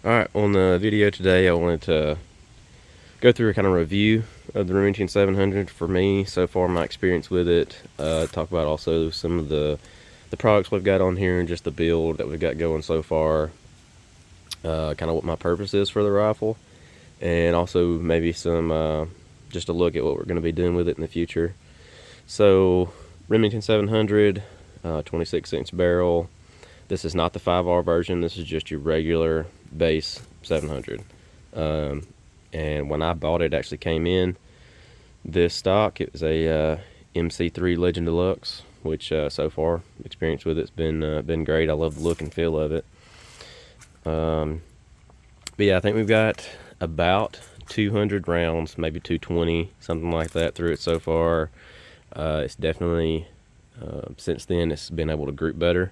Alright, on the video today I wanted to go through a kind of review of the Remington 700 for me so far, my experience with it, talk about also some of the products we've got on here and just the build that we've got going so far, kind of what my purpose is for the rifle, and also maybe some just a look at what we're going to be doing with it in the future. So Remington 700, 26-inch barrel. This is not the 5R version, this is just your regular base 700. And when I bought it, actually came in this stock. It was a MC3 Legend Deluxe, which so far experience with it's been great. I love the look and feel of it. But yeah, I think we've got about 200 rounds, maybe 220, something like that through it so far. It's definitely since then it's been able to group better.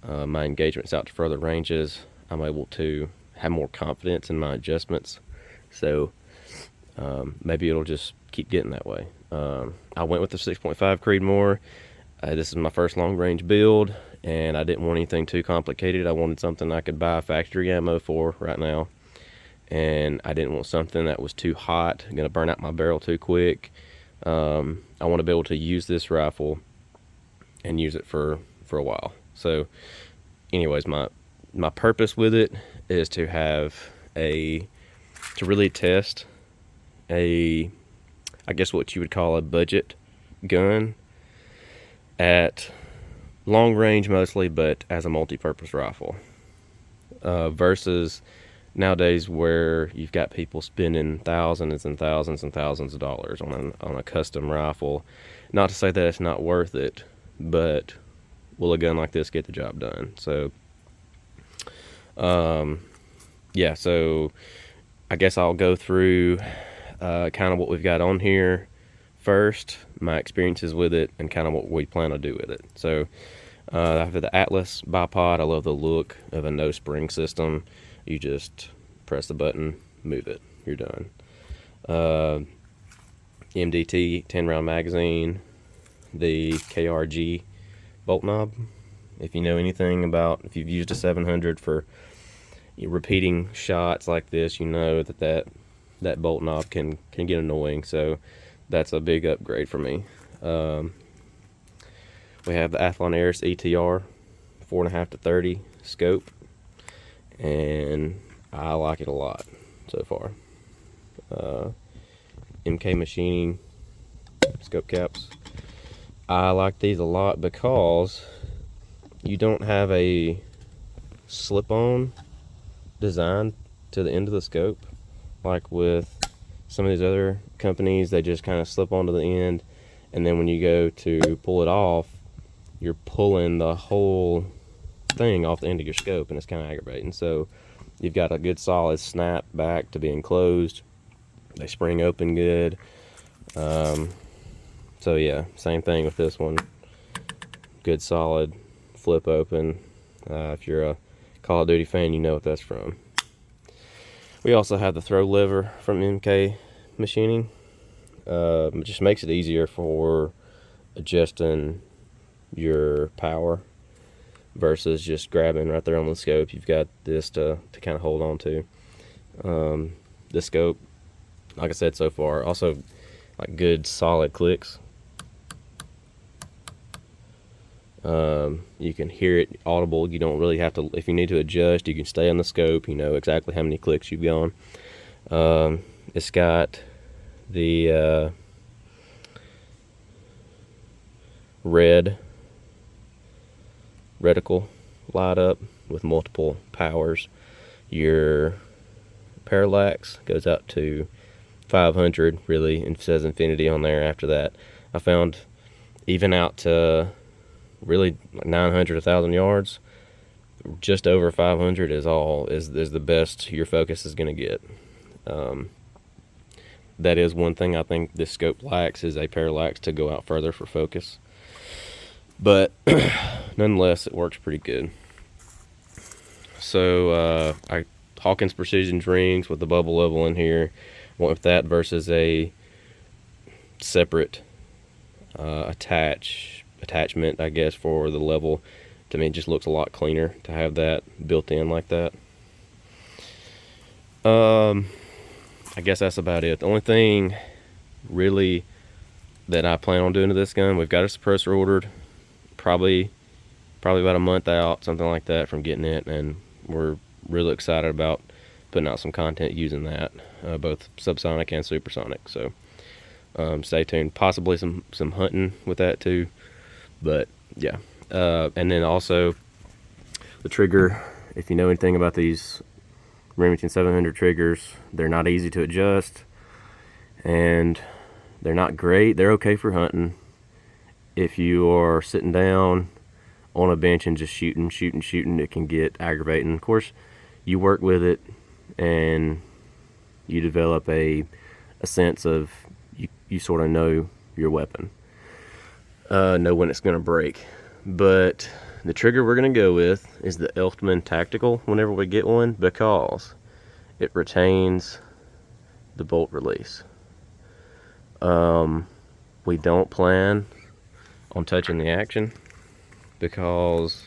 My engagements out to further ranges, I'm able to have more confidence in my adjustments, so maybe it'll just keep getting that way. I went with the 6.5 Creedmoor. This is my first long range build, and I didn't want anything too complicated. I wanted something I could buy factory ammo for right now, and I didn't want something that was too hot, gonna burn out my barrel too quick. I want to be able to use this rifle and use it for a while. So anyways, my purpose with it is to have to really test I guess what you would call a budget gun at long range mostly, but as a multi-purpose rifle, versus nowadays where you've got people spending thousands and thousands and thousands of dollars on a custom rifle. Not to say that it's not worth it, but will a gun like this get the job done? So yeah, so I guess I'll go through kind of what we've got on here first, my experiences with it, and kind of what we plan to do with it. So I have the Atlas bipod. I love the look of a no spring system. You just press the button, move it, you're done. MDT 10-round magazine, the KRG bolt knob. If you know anything about, if you've used a 700 for repeating shots like this, you know that bolt knob can get annoying, so that's a big upgrade for me. We have the Athlon Eres ETR 4.5 to 30 scope, and I like it a lot so far. MK machining scope caps. I like these a lot because you don't have a slip-on design to the end of the scope like with some of these other companies. They just kind of slip onto the end, and then when you go to pull it off, you're pulling the whole thing off the end of your scope, and it's kind of aggravating. So you've got a good solid snap back to being closed. They spring open good. So yeah, same thing with this one. Good solid flip open. If you're a Call of Duty fan, you know what that's from. We also have the throw lever from MK machining. It just makes it easier for adjusting your power versus just grabbing right there on the scope. You've got this to kind of hold on to. The scope, like I said so far, also like good solid clicks. You can hear it audible. You don't really have to, if you need to adjust, you can stay on the scope. You know exactly how many clicks you've gone. It's got the red reticle light up with multiple powers. Your parallax goes out to 500, really, and says infinity on there after that. I found even out to really 900, 1,000 yards, just over 500 is the best your focus is going to get. That is one thing I think this scope lacks, is a parallax to go out further for focus, but nonetheless it works pretty good. So Hawkins precision rings with the bubble level in here. Went with that versus a separate attachment, I guess, for the level. To me, it just looks a lot cleaner to have that built in like that. I guess that's about it. The only thing really that I plan on doing to this gun, we've got a suppressor ordered, probably about a month out, something like that, from getting it, and we're really excited about putting out some content using that, both subsonic and supersonic. So stay tuned. Possibly some hunting with that too, but yeah. And then also the trigger. If you know anything about these Remington 700 triggers, they're not easy to adjust, and they're not great. They're okay for hunting. If you are sitting down on a bench and just shooting, it can get aggravating. Of course, you work with it and you develop a sense of you sort of know your weapon, know when it's going to break. But the trigger we're going to go with is the Elftman Tactical whenever we get one, because it retains the bolt release. We don't plan on touching the action, because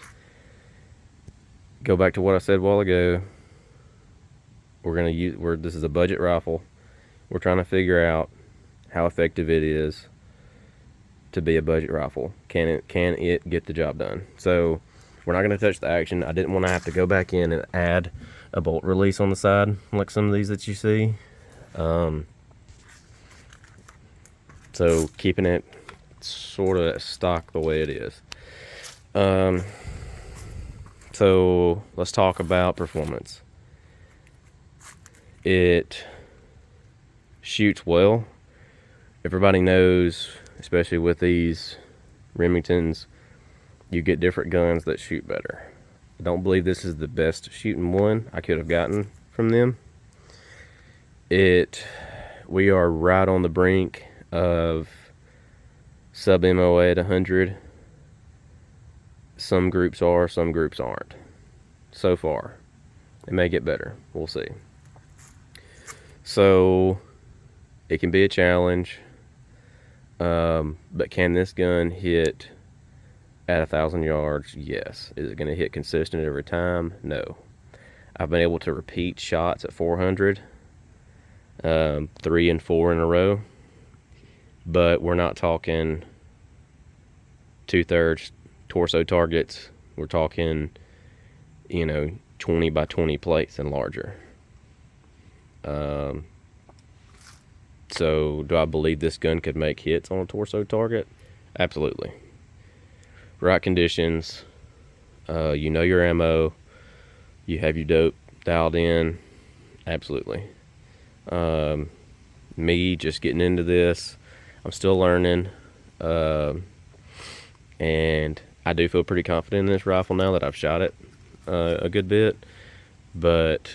go back to what I said a while ago, this is a budget rifle. We're trying to figure out how effective it is to be a budget rifle. Can it get the job done? So we're not going to touch the action. I didn't want to have to go back in and add a bolt release on the side like some of these that you see. So keeping it sort of stock the way it is. So let's talk about performance. It shoots well. Everybody knows, especially with these Remingtons, you get different guns that shoot better. I don't believe this is the best shooting one I could have gotten from them. We are right on the brink of sub MOA at 100. Some groups are, some groups aren't. So far, it may get better. We'll see. So it can be a challenge. But can this gun hit at 1,000 yards? Yes. Is it going to hit consistent every time? No. I've been able to repeat shots at 400, 3 and 4 in a row, but we're not talking 2/3 torso targets. We're talking, 20 by 20 plates and larger. So do I believe this gun could make hits on a torso target? Absolutely. Right conditions, you know your ammo, you have your dope dialed in, absolutely. Me just getting into this, I'm still learning, and I do feel pretty confident in this rifle now that I've shot it a good bit, but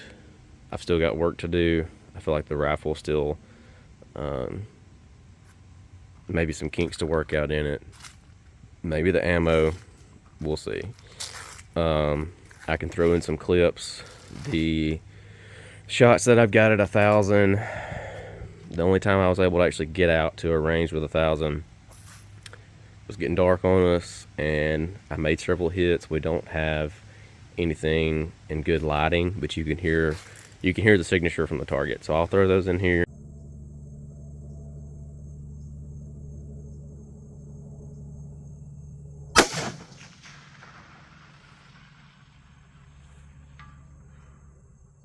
I've still got work to do. I feel like the rifle still maybe some kinks to work out in it. Maybe the ammo, we'll see. I can throw in some clips. The shots that I've got at 1,000, the only time I was able to actually get out to a range with 1,000 was getting dark on us, and I made several hits. We don't have anything in good lighting, but you can hear the signature from the target. So I'll throw those in here.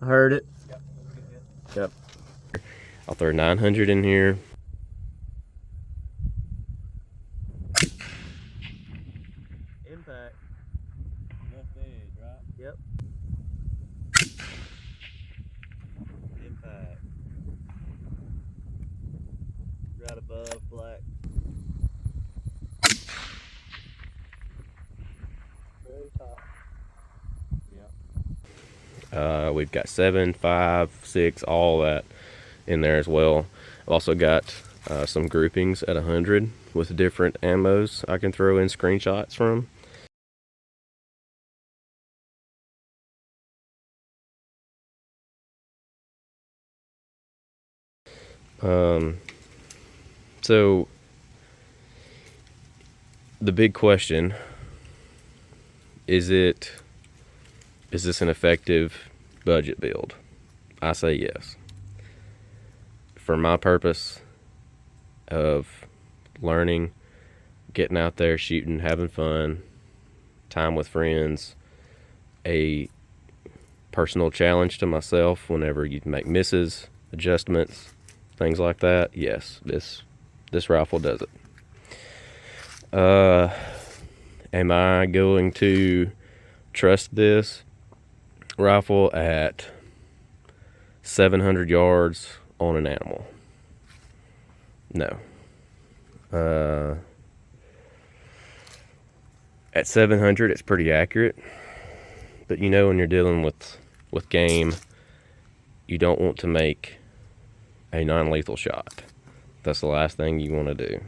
I heard it. Yep. I'll throw 900 in here. Impact. Left edge, right? Yep. Impact. Right above black. Very top. Yep. We've got 7, 5, 6, all that in there as well. I've also got some groupings at 100 with different ammos I can throw in screenshots from. So the big question is this an effective budget build? I say yes. For my purpose of learning, getting out there, shooting, having fun, time with friends, a personal challenge to myself whenever you make misses, adjustments, things like that, yes, this rifle does it. Am I going to trust this rifle at 700 yards on an animal? No. At 700, it's pretty accurate, but you know, when you're dealing with game, you don't want to make a non-lethal shot. That's the last thing you want to do.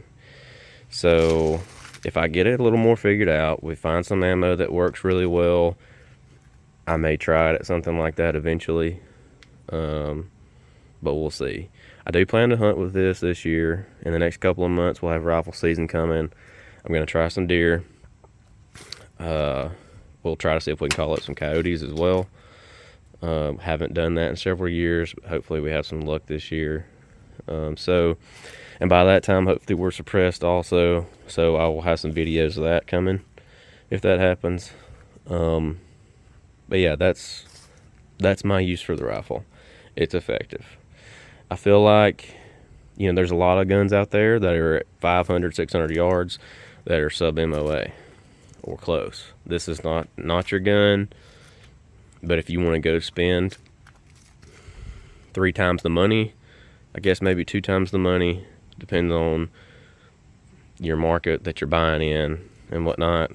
So if I get it a little more figured out, we find some ammo that works really well, I may try it at something like that eventually, but we'll see. I do plan to hunt with this year. In the next couple of months, we'll have rifle season coming. I'm going to try some deer. We'll try to see if we can call up some coyotes as well. Haven't done that in several years, but hopefully we have some luck this year. And by that time, hopefully we're suppressed also, so I will have some videos of that coming if that happens. But yeah, that's my use for the rifle. It's effective. I feel like, you know, there's a lot of guns out there that are at 500, 600 yards that are sub MOA or close. This is not your gun, but if you want to go spend 3 times the money, I guess maybe 2 times the money, depends on your market that you're buying in and whatnot,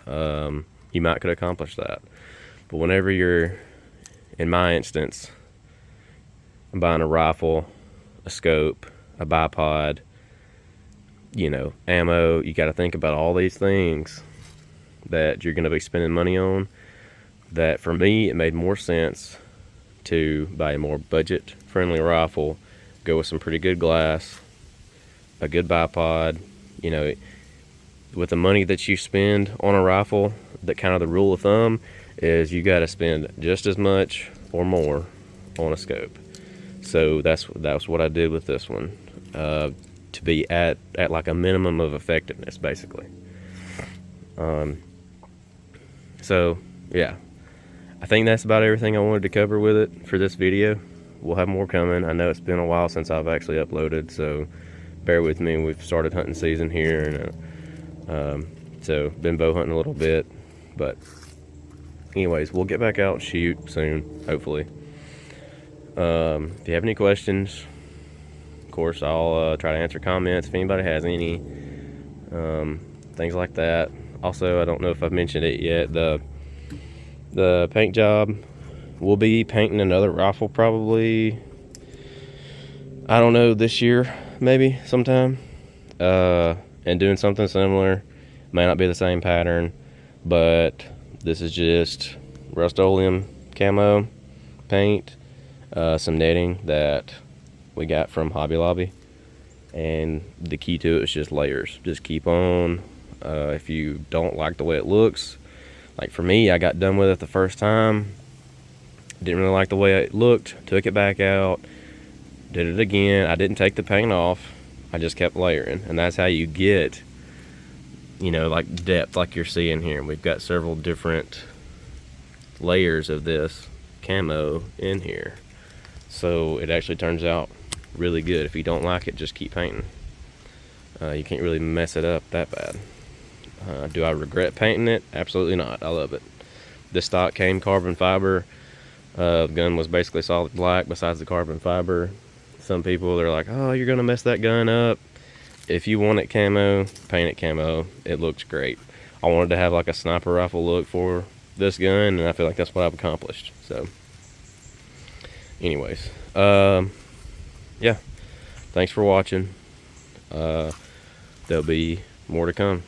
you might could accomplish that. But whenever you're, in my instance, I'm buying a rifle, a scope, a bipod, you know, ammo, you got to think about all these things that you're going to be spending money on. That for me, it made more sense to buy a more budget-friendly rifle, go with some pretty good glass, a good bipod. You know, with the money that you spend on a rifle, that kind of the rule of thumb is you got to spend just as much or more on a scope. So that's what I did with this one, to be at like a minimum of effectiveness, basically. So yeah, I think that's about everything I wanted to cover with it for this video. We'll have more coming. I know it's been a while since I've actually uploaded, so bear with me. We've started hunting season here, and so been bow hunting a little bit, but anyways, we'll get back out and shoot soon, hopefully. If you have any questions, of course, I'll try to answer comments if anybody has any, things like that. Also, I don't know if I've mentioned it yet, the paint job, we'll be painting another rifle probably, I don't know, this year, maybe sometime, and doing something similar. May not be the same pattern, but this is just Rust-Oleum camo paint, some netting that we got from Hobby Lobby, and the key to it is just layers. Just keep on. If you don't like the way it looks, like for me, I got done with it the first time, didn't really like the way it looked, took it back out, did it again. I didn't take the paint off, I just kept layering, and that's how you get, you know, like depth like you're seeing here. We've got several different layers of this camo in here, so it actually turns out really good. If you don't like it, just keep painting. You can't really mess it up that bad. Do I regret painting it? Absolutely not. I love it. This stock came carbon fiber. The gun was basically solid black besides the carbon fiber. Some people, they're like, oh, you're gonna mess that gun up. If you want it camo, paint it camo. It looks great. I wanted to have like a sniper rifle look for this gun, and I feel like that's what I've accomplished. So anyways, yeah, thanks for watching. There'll be more to come.